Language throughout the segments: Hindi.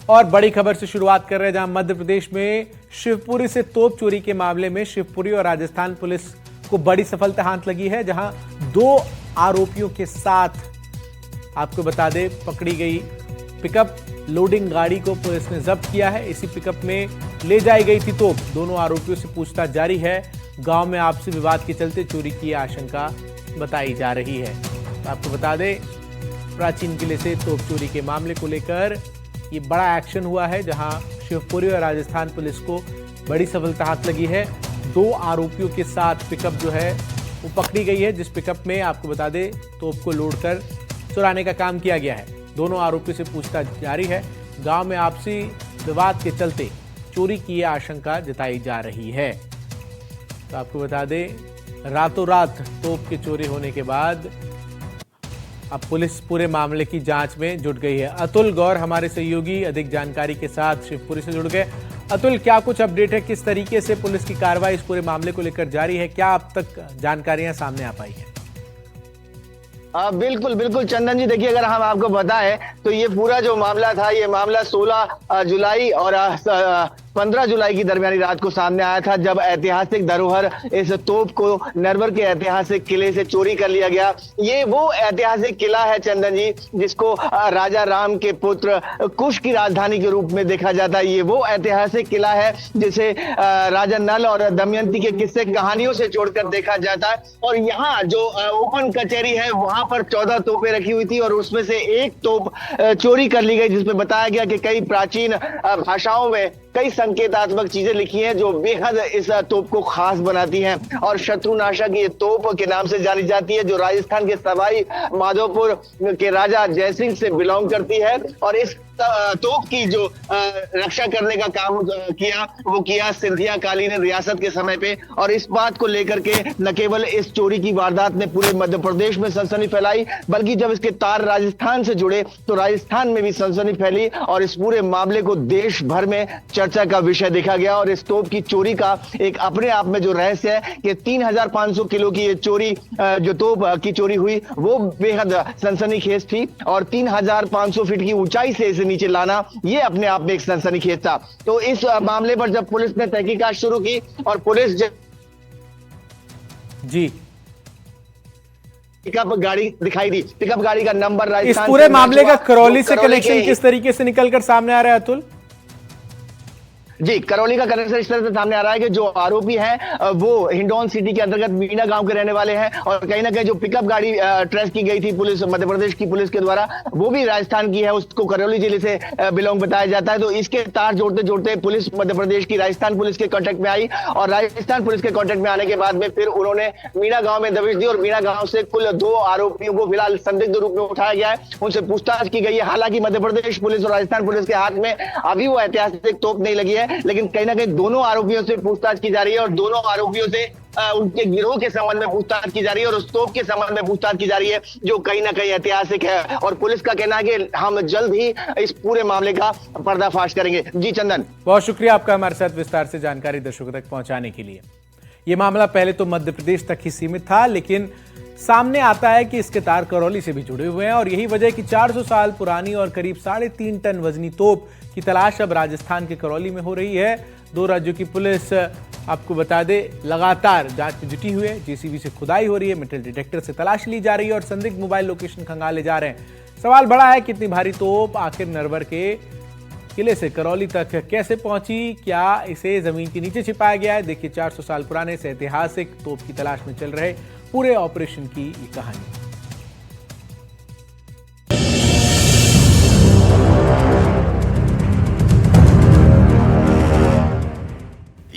और बड़ी खबर से शुरुआत कर रहे हैं, जहां मध्य प्रदेश में शिवपुरी से तोप चोरी के मामले में शिवपुरी और राजस्थान पुलिस को बड़ी सफलता हाथ लगी है, जहां 2 आरोपियों के साथ आपको बता दें पकड़ी गई पिकअप लोडिंग गाड़ी को पुलिस ने जब्त किया है। इसी पिकअप में ले जाई गई थी तोप। दोनों आरोपियों से पूछताछ जारी है। गांव में आपसी विवाद के चलते चोरी की आशंका बताई जा रही है। आपको बता दें, प्राचीन किले से तोप चोरी के मामले को लेकर ये बड़ा एक्शन हुआ है, जहां शिवपुरी और राजस्थान पुलिस को बड़ी सफलता हाथ लगी है। 2 आरोपियों के साथ पिकअप जो है वो पकड़ी गई है, जिस पिकअप में आपको बता दें तोप को लोड कर चुराने का काम किया गया है। दोनों आरोपियों से पूछताछ जारी है। गांव में आपसी विवाद के चलते चोरी की आशंका जताई जा रही है। तो आपको बता दें, रातों रात तोप के चोरी होने के बाद अब पुलिस पूरे मामले की जांच में जुट गई है। अतुल गौर हमारे सहयोगी अधिक जानकारी के साथ शिवपुरी से जुड़ गए। अतुल, क्या कुछ अपडेट है, किस तरीके से पुलिस की कार्रवाई इस पूरे मामले को लेकर जारी है, क्या अब तक जानकारियां सामने आ पाई हैं? बिल्कुल बिल्कुल चंदन जी, देखिए अगर हम आपको बताएं तो ये पूरा जो मामला था, ये मामला 16 जुलाई और 15 जुलाई की दरमियानी रात को सामने आया था, जब ऐतिहासिक धरोहर इस तोप को नरवर के ऐतिहासिक किले से चोरी कर लिया गया। ये वो ऐतिहासिक किला है चंदन जी, जिसको राजा राम के पुत्र कुश की राजधानी के रूप में देखा जाता है। ये वो ऐतिहासिक किला है जिसे राजा नल और दमयंती के किस्से कहानियों से जोड़कर देखा जाता है। और यहाँ जो ओपन कचहरी है, वहां पर 14 तोपें रखी हुई थी और उसमें से एक तोप चोरी कर ली गई, जिसमें बताया गया कि कई प्राचीन भाषाओं में कई संकेतात्मक चीजें लिखी हैं जो बेहद इस तोप को खास बनाती हैं। और शत्रुनाशक ये तोप के नाम से जानी जाती है, जो राजस्थान के सवाई माधोपुर के राजा जयसिंह से बिलोंग करती है। और इस तोप की जो रक्षा करने का काम किया सिंधिया कालीन रियासत के समय पे। और इस बात को लेकर के न केवल इस चोरी की वारदात ने पूरे मध्य प्रदेश में सनसनी फैलाई, बल्कि जब इसके तार राजस्थान से जुड़े तो राजस्थान में भी सनसनी फैली और इस पूरे मामले को देश भर में चर्चा का विषय देखा गया। और इस तोप की चोरी का एक अपने आप में जो रहस्य है कि 3500 किलो की ये चोरी, जो तोप की चोरी हुई, वो बेहद सनसनीखेज थी। और 3500 फीट की ऊंचाई से नीचे लाना, ये अपने आप में एक सनसनीखेज था। तो इस मामले पर जब पुलिस ने तहकीकात शुरू की और पुलिस जी पिकअप गाड़ी दिखाई दी, पिकअप गाड़ी का नंबर राजस्थान। इस पूरे मामले का करौली से कनेक्शन किस तरीके से निकलकर सामने आ रहा है अतुल? जी, करौली का कनेक्शन इस तरह से सामने आ रहा है कि जो आरोपी हैं वो हिंडौन सिटी के अंतर्गत मीना गांव के रहने वाले हैं। और कहीं ना कहीं जो पिकअप गाड़ी ट्रेस की गई थी पुलिस, मध्य प्रदेश की पुलिस के द्वारा, वो भी राजस्थान की है, उसको करौली जिले से बिलोंग बताया जाता है। तो इसके तार जोड़ते जोड़ते पुलिस मध्य प्रदेश की राजस्थान पुलिस के कॉन्टेक्ट में आई और राजस्थान पुलिस के कॉन्टेक्ट में आने के बाद में फिर उन्होंने मीना गांव में दबिश दी और मीना गांव से कुल 2 आरोपियों को फिलहाल संदिग्ध रूप में उठाया गया है, उनसे पूछताछ की गई है। हालांकि मध्य प्रदेश पुलिस और राजस्थान पुलिस के हाथ में अभी वो ऐतिहासिक तोप नहीं लगी है, लेकिन कहीं ना कहीं दोनों आरोपियों से पूछताछ की जा रही है और दोनों आरोपियों से उनके गिरोह के संबंध में पूछताछ की जा रही है और उस तोप के संबंध में पूछताछ की जा रही है, जो कहीं ना कहीं ऐतिहासिक है। और पुलिस का कहना है कि हम जल्द ही इस पूरे मामले का पर्दाफाश करेंगे। जी चंदन, बहुत शुक्रिया आपका हमारे साथ विस्तार से जानकारी दर्शकों तक पहुंचाने के लिए। यह मामला पहले तो मध्य प्रदेश तक ही सीमित था, लेकिन सामने आता है कि इसके तार करौली से भी जुड़े हुए हैं और यही वजह कि 400 साल पुरानी और करीब 3.5 टन वजनी तोप की तलाश अब राजस्थान के करौली में हो रही है। 2 राज्यों की पुलिस, आपको बता दें, लगातार जांच में जुटी हुई है। जेसीबी से खुदाई हो रही है, मेटल डिटेक्टर से तलाश ली जा रही है और संदिग्ध मोबाइल लोकेशन खंगाले जा रहे हैं। सवाल बड़ा है, कितनी भारी तोप आखिर नरवर के किले से करौली तक कैसे पहुंची? क्या इसे जमीन के नीचे छिपाया गया है? देखिए, 400 साल पुराने से ऐतिहासिक तोप की तलाश में चल रहे पूरे ऑपरेशन की ये कहानी।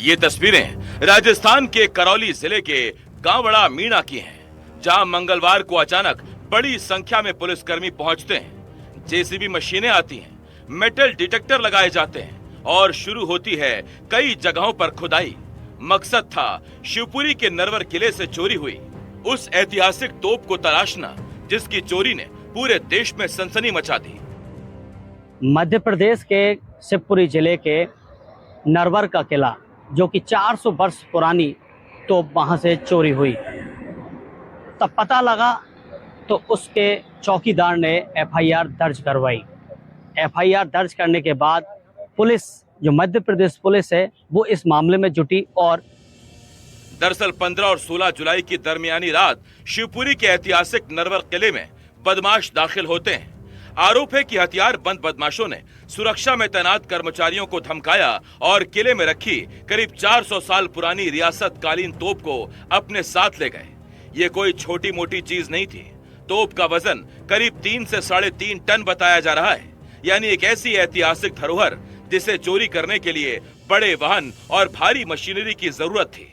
ये तस्वीरें राजस्थान के करौली जिले के गांवड़ा मीणा की हैं, जहां मंगलवार को अचानक बड़ी संख्या में पुलिसकर्मी पहुंचते हैं। जेसीबी मशीनें आती हैं, मेटल डिटेक्टर लगाए जाते हैं और शुरू होती है कई जगहों पर खुदाई। मकसद था शिवपुरी के नरवर किले से चोरी हुई उस ऐतिहासिक तोप को तलाशना, जिसकी चोरी ने पूरे देश में सनसनी मचा दी। मध्य प्रदेश के शिवपुरी जिले के नरवर का किला, जो कि 400 वर्ष पुरानी तोप वहां से चोरी हुई, तब पता लगा तो उसके चौकीदार ने एफआईआर दर्ज करवाई। एफआईआर दर्ज करने के बाद पुलिस, जो मध्य प्रदेश पुलिस है, वो इस मामले में जुटी। और दरअसल 15 और 16 जुलाई की दरमियानी रात शिवपुरी के ऐतिहासिक नरवर किले में बदमाश दाखिल होते हैं। आरोप है कि हथियारबंद बदमाशों ने सुरक्षा में तैनात कर्मचारियों को धमकाया और किले में रखी करीब 400 साल पुरानी रियासतकालीन तोप को अपने साथ ले गए। ये कोई छोटी मोटी चीज नहीं थी। तोप का वजन करीब 3 से 3.5 टन बताया जा रहा है, यानी एक ऐसी ऐतिहासिक धरोहर जिसे चोरी करने के लिए बड़े वाहन और भारी मशीनरी की जरूरत थी।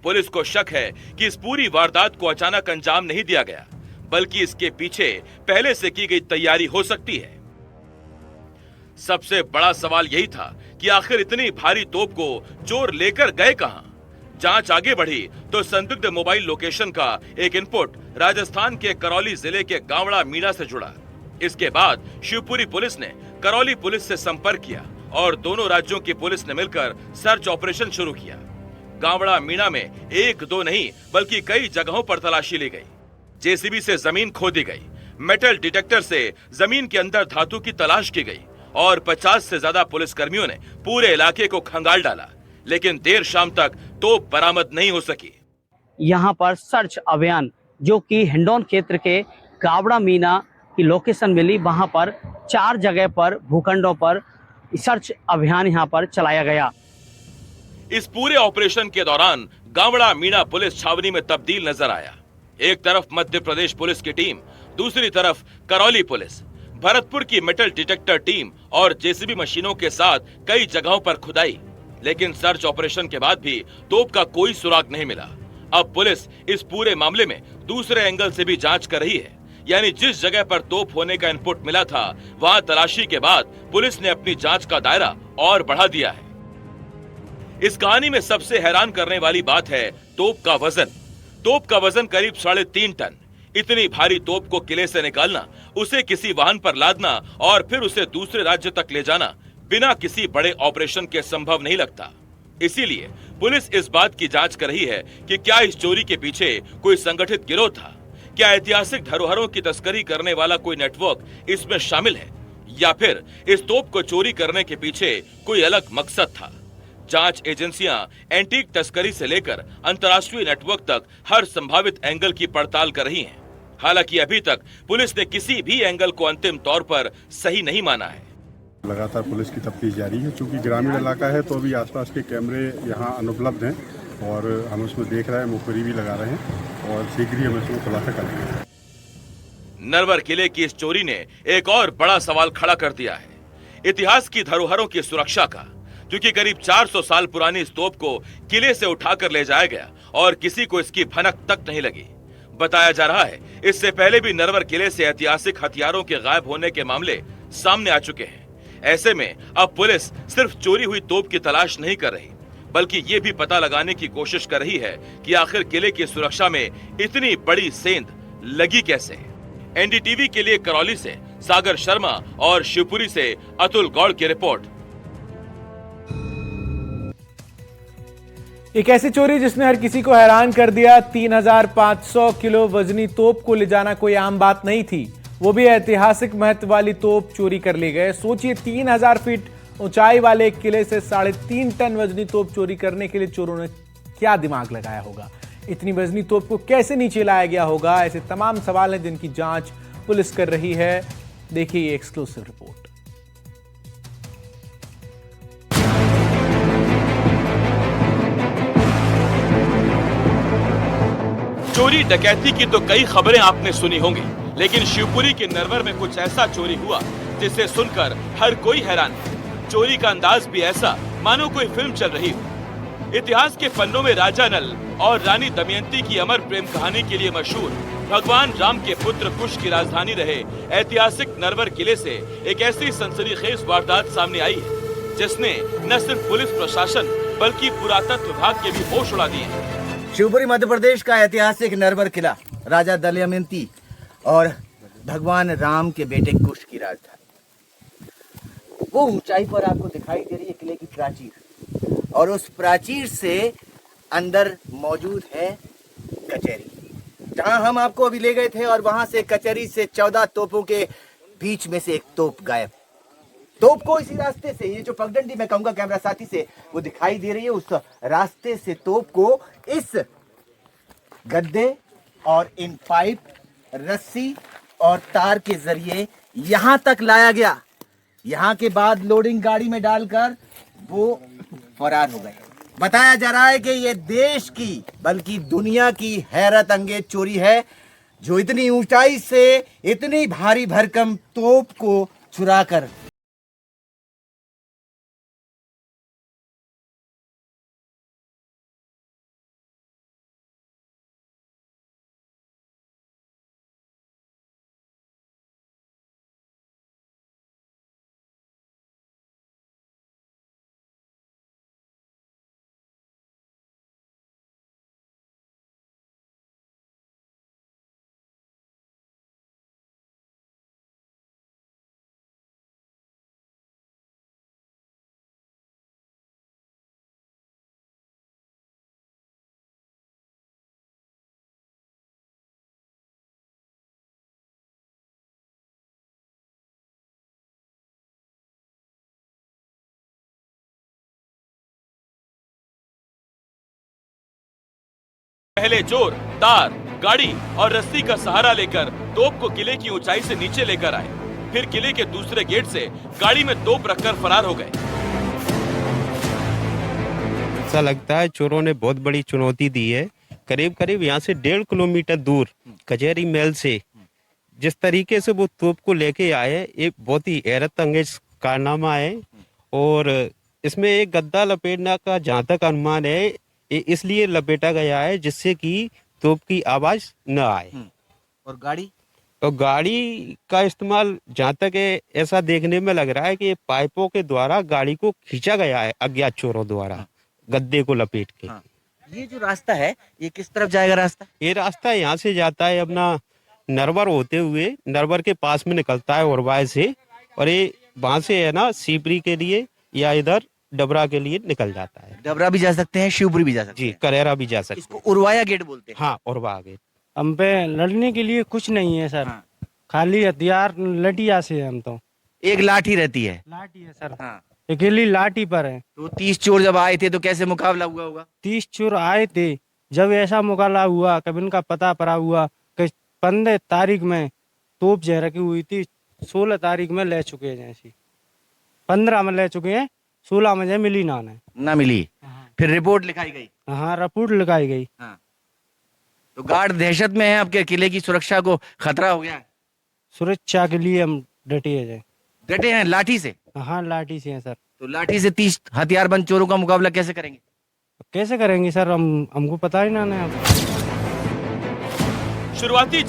पुलिस को शक है कि इस पूरी वारदात को अचानक अंजाम नहीं दिया गया, बल्कि इसके पीछे पहले से की गई तैयारी हो सकती है। सबसे बड़ा सवाल यही था कि आखिर इतनी भारी तोप को चोर लेकर गए कहां? जांच आगे बढ़ी तो संदिग्ध मोबाइल लोकेशन का एक इनपुट राजस्थान के करौली जिले के गावड़ा मीणा से जुड़ा। इसके बाद शिवपुरी पुलिस ने करौली पुलिस से संपर्क किया और दोनों राज्यों की पुलिस ने मिलकर सर्च ऑपरेशन शुरू किया। गावड़ा मीणा में 1-2 नहीं बल्कि कई जगहों पर तलाशी ली गई। जेसीबी से जमीन खोदी गई, मेटल डिटेक्टर से जमीन के अंदर धातु की तलाश की गई और 50 से ज्यादा पुलिसकर्मियों ने पूरे इलाके को खंगाल डाला, लेकिन देर शाम तक तोप बरामद नहीं हो सकी। यहाँ पर सर्च अभियान, जो कि हिंडौन क्षेत्र के गावड़ा मीना की लोकेशन मिली, वहां पर 4 जगह पर भूखंडों पर सर्च अभियान यहाँ पर चलाया गया। इस पूरे ऑपरेशन के दौरान गावड़ा मीणा पुलिस छावनी में तब्दील नजर आया। एक तरफ मध्य प्रदेश पुलिस की टीम, दूसरी तरफ करौली पुलिस, भरतपुर की मेटल डिटेक्टर टीम और जेसीबी मशीनों के साथ कई जगहों पर खुदाई, लेकिन सर्च ऑपरेशन के बाद भी तोप का कोई सुराग नहीं मिला। अब पुलिस इस पूरे मामले में दूसरे एंगल से भी जांच कर रही है, यानी जिस जगह पर तोप होने का इनपुट मिला था वहां तलाशी के बाद पुलिस ने अपनी जांच का दायरा और बढ़ा दिया है। इस कहानी में सबसे हैरान करने वाली बात है तोप का वजन। तोप का वजन करीब 3.5 टन। इतनी भारी तोप को किले से निकालना, उसे किसी वाहन पर लादना और फिर उसे दूसरे राज्य तक ले जाना बिना किसी बड़े ऑपरेशन के संभव नहीं लगता। इसीलिए पुलिस इस बात की जांच कर रही है कि क्या इस चोरी के पीछे कोई संगठित गिरोह था, क्या ऐतिहासिक धरोहरों की तस्करी करने वाला कोई नेटवर्क इसमें शामिल है, या फिर इस तोप को चोरी करने के पीछे कोई अलग मकसद था। जांच एजेंसियां एंटीक तस्करी से लेकर अंतर्राष्ट्रीय नेटवर्क तक हर संभावित एंगल की पड़ताल कर रही हैं। हालांकि अभी तक पुलिस ने किसी भी एंगल को अंतिम तौर पर सही नहीं माना है। लगातार पुलिस की तफ्तीश जारी है। चूंकि ग्रामीण इलाका है तो अभी आसपास के कैमरे यहाँ अनुपलब्ध हैं और हम उसमें देख रहे हैं, मुखबिरी भी लगा रहे हैं और शीघ्र ही हम इसमें खुलासा करेंगे। नरवर किले की इस चोरी ने एक और बड़ा सवाल खड़ा कर दिया है, इतिहास की धरोहरों की सुरक्षा का। क्योंकि करीब 400 साल पुरानी इस तोप को किले से उठाकर ले जाया गया और किसी को इसकी भनक तक नहीं लगी। बताया जा रहा है इससे पहले भी नरवर किले से ऐतिहासिक हथियारों के गायब होने के मामले सामने आ चुके हैं। ऐसे में अब पुलिस सिर्फ चोरी हुई तोप की तलाश नहीं कर रही, बल्कि ये भी पता लगाने की कोशिश कर रही है कि आखिर किले की सुरक्षा में इतनी बड़ी सेंध लगी कैसे। एनडीटीवी के लिए करौली से सागर शर्मा और शिवपुरी से अतुल गौड़ की रिपोर्ट। एक ऐसी चोरी जिसने हर किसी को हैरान कर दिया। 3500 किलो वजनी तोप को ले जाना कोई आम बात नहीं थी, वो भी ऐतिहासिक महत्व वाली तोप चोरी कर ली गए। सोचिए 3000 फीट ऊंचाई वाले एक किले से 3.5 टन वजनी तोप चोरी करने के लिए चोरों ने क्या दिमाग लगाया होगा, इतनी वजनी तोप को कैसे नीचे लाया गया होगा। ऐसे तमाम सवाल हैं जिनकी जांच पुलिस कर रही है। देखिए ये एक्सक्लूसिव रिपोर्ट। चोरी डकैती की तो कई खबरें आपने सुनी होंगी, लेकिन शिवपुरी के नरवर में कुछ ऐसा चोरी हुआ जिसे सुनकर हर कोई हैरान है। चोरी का अंदाज भी ऐसा मानो कोई फिल्म चल रही हो। इतिहास के पन्नों में राजा नल और रानी दमयंती की अमर प्रेम कहानी के लिए मशहूर भगवान राम के पुत्र कुश की राजधानी रहे ऐतिहासिक नरवर किले से एक ऐसी सनसनीखेज वारदात सामने आई है जिसने न सिर्फ पुलिस प्रशासन बल्कि पुरातत्व विभाग के भी होश उड़ा दिए हैं। शिवपुरी मध्य प्रदेश का ऐतिहासिक नरवर किला राजा दमयंती और भगवान राम के बेटे कुश की राजधानी। वो ऊंचाई पर आपको दिखाई दे रही है किले की प्राचीर, और उस प्राचीर से अंदर मौजूद है कचहरी, जहां हम आपको अभी ले गए थे। और वहां से कचहरी से 14 तोपों के बीच में से एक तोप गायब। तोप को इसी रास्ते से, ये जो पगडंडी मैं कहूंगा कैमरा साथी से वो दिखाई दे रही है, उस रास्ते से तोप को इस गद्दे और इन पाइप, रस्सी और तार के जरिए यहां तक लाया गया। यहां के बाद लोडिंग गाड़ी में डालकर वो फरार हो गए। बताया जा रहा है कि ये देश की बल्कि दुनिया की हैरत अंगेज चोरी है, जो इतनी ऊंचाई से इतनी भारी भरकम तोप को चुराकर पहले चोर तार, गाड़ी और रस्सी का सहारा लेकर तोप को किले की ऊंचाई से नीचे लेकर आए। फिर किले के दूसरे गेट से गाड़ी में तोप रखकर फरार हो गए। ऐसा लगता है चोरों ने बहुत बड़ी चुनौती दी है। करीब करीब यहाँ से 1.5 किलोमीटर दूर कचहरी महल से जिस तरीके से वो तोप को लेके आए, एक बहुत ही हैरत अंगेज कारनामा है। और इसमें एक गद्दा लपेटने का जहाँ तक अनुमान है, ये इसलिए लपेटा गया है जिससे कि तोप की आवाज न आए। और गाड़ी और गाड़ी का इस्तेमाल जहाँ तक है ऐसा देखने में लग रहा है कि ये पाइपों के द्वारा गाड़ी को खींचा गया है अज्ञात चोरों द्वारा गद्दे को लपेट के। ये जो रास्ता है ये किस तरफ जाएगा रास्ता? ये रास्ता यहाँ से जाता है अपना नरवर होते हुए, नरवर के पास में निकलता है उरवाय से, और ये वहां से है ना सीपरी के लिए या इधर डबरा के लिए निकल जाता है। डबरा भी जा सकते हैं, शिवपुरी भी जा सकते जी, हैं। करेरा भी जा सकते इसको उरवाया गेट बोलते हैं। हाँ, उरवा गेट। हम पे लड़ने के लिए कुछ नहीं है सर। हाँ। खाली हथियार लठिया से हम तो। एक लाठी रहती है। लाठी है सर। हाँ। अकेली लाठी पर है। तो 30 चोर जब आए थे तो कैसे मुकाबला हुआ होगा? 30 चोर आए थे, जब ऐसा मुकाबला हुआ कभी इनका पता पड़ा हुआ कि 15 तारीख में तोप जो रखी हुई थी 16 तारीख में ले चुके हैं, जैसी 15 में ले चुके हैं, 16 में जो मिली ना मिली। फिर रिपोर्ट लिखाई गई। हाँ, रिपोर्ट लगाई गई। हाँ। तो गार्ड दहशत में है, आपके किले की सुरक्षा को खतरा हो गया है। सुरक्षा के लिए हम डटे हैं। डटे हैं लाठी से? हाँ, लाठी से है सर। तो लाठी से 30 हथियारबंद चोरों का मुकाबला कैसे करेंगे? कैसे करेंगे सर, हमको पता ही ना है। शुरुआती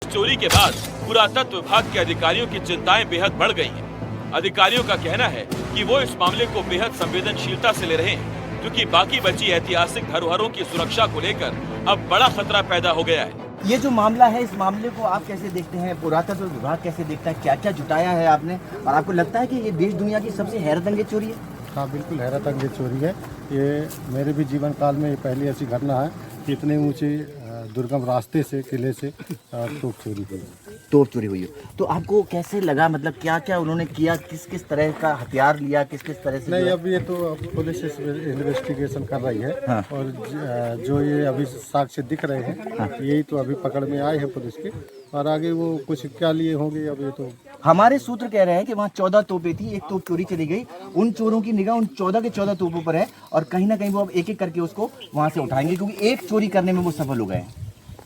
चोरी के बाद पुरातत्व विभाग के अधिकारियों की चिंताएं बेहद बढ़ गई हैं। अधिकारियों का कहना है कि वो इस मामले को बेहद संवेदनशीलता से ले रहे हैं, क्योंकि बाकी बची ऐतिहासिक धरोहरों की सुरक्षा को लेकर अब बड़ा खतरा पैदा हो गया है। ये जो मामला है, इस मामले को आप कैसे देखते हैं? पुरातत्व विभाग कैसे देखता है? क्या क्या जुटाया है आपने, और आपको लगता है कि ये देश दुनिया की सबसे हैरतअंगेज चोरी है? हाँ, बिल्कुल हैरतअंगेज चोरी है। ये मेरे भी जीवन काल में ये पहली ऐसी घटना है कि इतने ऊंचे दुर्गम रास्ते से, किले से तोप चोरी हुई। तोप चोरी हुई हो। तो आपको कैसे लगा, मतलब क्या क्या उन्होंने किया, किस किस तरह का हथियार लिया, किस किस तरह से? नहीं, अब ये तो अब पुलिस इन्वेस्टिगेशन कर रही है। हाँ। और जो ये अभी साक्ष्य दिख रहे हैं, हाँ। यही तो अभी पकड़ में आए हैं पुलिस के, और आगे वो कुछ क्या लिए होंगे अब ये तो। हमारे सूत्र कह रहे हैं कि वहाँ 14 तोपें थी, एक तोप चोरी चली गई। उन चोरों की निगाह उन 14 के 14 तोपों पर है, और कहीं ना कहीं वो अब एक एक करके उसको वहाँ से उठाएंगे, क्योंकि एक चोरी करने में वो सफल हो गए हैं।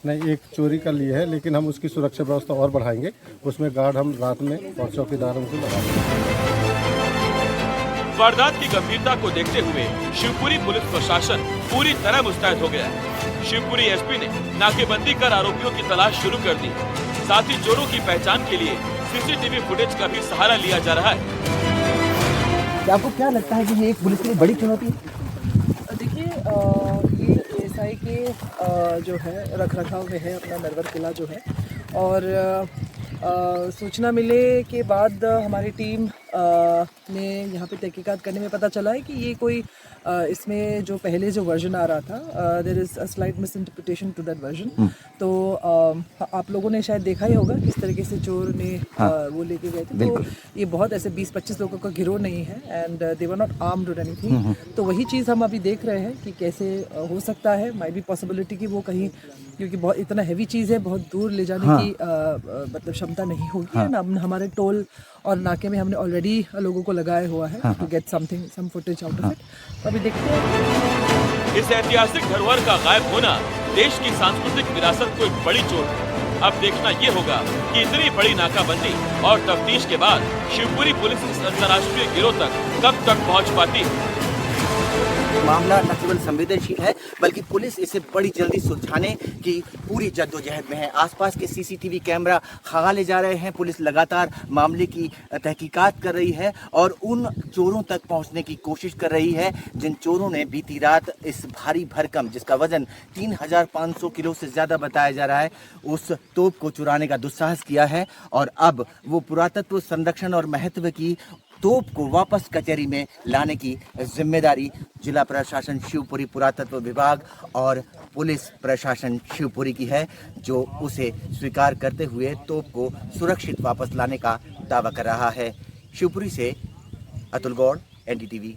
नहीं, एक चोरी कर ली है, लेकिन हम उसकी सुरक्षा व्यवस्था और बढ़ाएंगे। उसमें गार्ड हम रात में और चौकीदारों को लगाएंगे। वारदात की गंभीरता को देखते हुए शिवपुरी पुलिस प्रशासन पूरी तरह मुस्तैद हो गया है। शिवपुरी एसपी ने नाकेबंदी कर आरोपियों की तलाश शुरू कर दी। साथ ही चोरों की पहचान के लिए सीसीटीवी फुटेज का भी सहारा लिया जा रहा है। आपको क्या लगता है कि ये एक पुलिस के लिए बड़ी चुनौती है? देखिए, ये एएसआई के जो है रखरखाव में है अपना नरवर किला जो है, और सूचना मिले के बाद हमारी टीम ने यहाँ पे तहकीकात करने में पता चला है कि ये कोई इसमें जो पहले जो वर्जन आ रहा था, there is a slight misinterpretation to that version. तो आप लोगों ने शायद देखा ही होगा किस तरीके से चोर ने वो लेके गए थे। तो ये बहुत ऐसे 20-25 लोगों का गिरोह नहीं है, and they were not armed और एनीथिंग। तो वही चीज़ हम अभी देख रहे हैं कि कैसे हो सकता है, माइट बी पॉसिबिलिटी कि वो कहीं, क्योंकि बहुत इतना हैवी चीज़ है, बहुत दूर ले जाने की मतलब क्षमता नहीं होगी। एंड हमारे टोल और नाके में हमने ऑलरेडी लोगों को लगाया हुआ है to get some footage out of it. तो अभी देखते हैं। इस ऐतिहासिक धरोहर का गायब होना देश की सांस्कृतिक विरासत को एक बड़ी चोट है। अब देखना ये होगा कि इतनी बड़ी नाकाबंदी और तफ्तीश के बाद शिवपुरी पुलिस इस अंतर्राष्ट्रीय गिरोह तक कब तक पहुंच पाती है। मामला न केवल संवेदनशील है, बल्कि पुलिस इसे बड़ी जल्दी सुलझाने की पूरी जद्दोजहद में है। आसपास के सीसीटीवी कैमरा खंगाले जा रहे हैं। पुलिस लगातार मामले की तहकीकात कर रही है और उन चोरों तक पहुंचने की कोशिश कर रही है जिन चोरों ने बीती रात इस भारी भरकम, जिसका वजन 3500 किलो से ज्यादा बताया जा रहा है, उस तोप को चुराने का दुस्साहस किया है। और अब वो पुरातत्व संरक्षण और महत्व की तोप को वापस कचहरी में लाने की जिम्मेदारी जिला प्रशासन शिवपुरी, पुरातत्व विभाग और पुलिस प्रशासन शिवपुरी की है, जो उसे स्वीकार करते हुए तोप को सुरक्षित वापस लाने का दावा कर रहा है। शिवपुरी से अतुल गौड़, एनडीटीवी।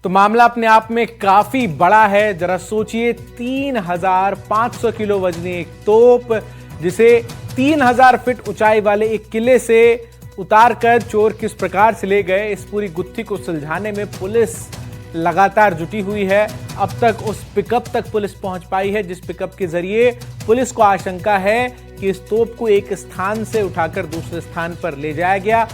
तो मामला अपने आप में काफी बड़ा है। जरा सोचिए, 3500 किलो वजनी एक तोप, जिसे 3000 फीट ऊंचाई वाले एक किले से उतारकर चोर किस प्रकार से ले गए, इस पूरी गुत्थी को सुलझाने में पुलिस लगातार जुटी हुई है। अब तक उस पिकअप तक पुलिस पहुंच पाई है, जिस पिकअप के जरिए पुलिस को आशंका है कि इस तोप को एक स्थान से उठाकर दूसरे स्थान पर ले जाया गया।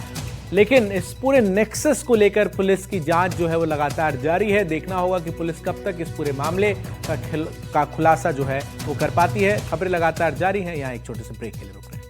लेकिन इस पूरे नेक्सस को लेकर पुलिस की जांच जो है वो लगातार जारी है। देखना होगा कि पुलिस कब तक इस पूरे मामले का खुलासा जो है वो कर पाती है। खबरें लगातार जारी हैं। यहाँ एक छोटे से ब्रेक के लिए रुक रहे हैं।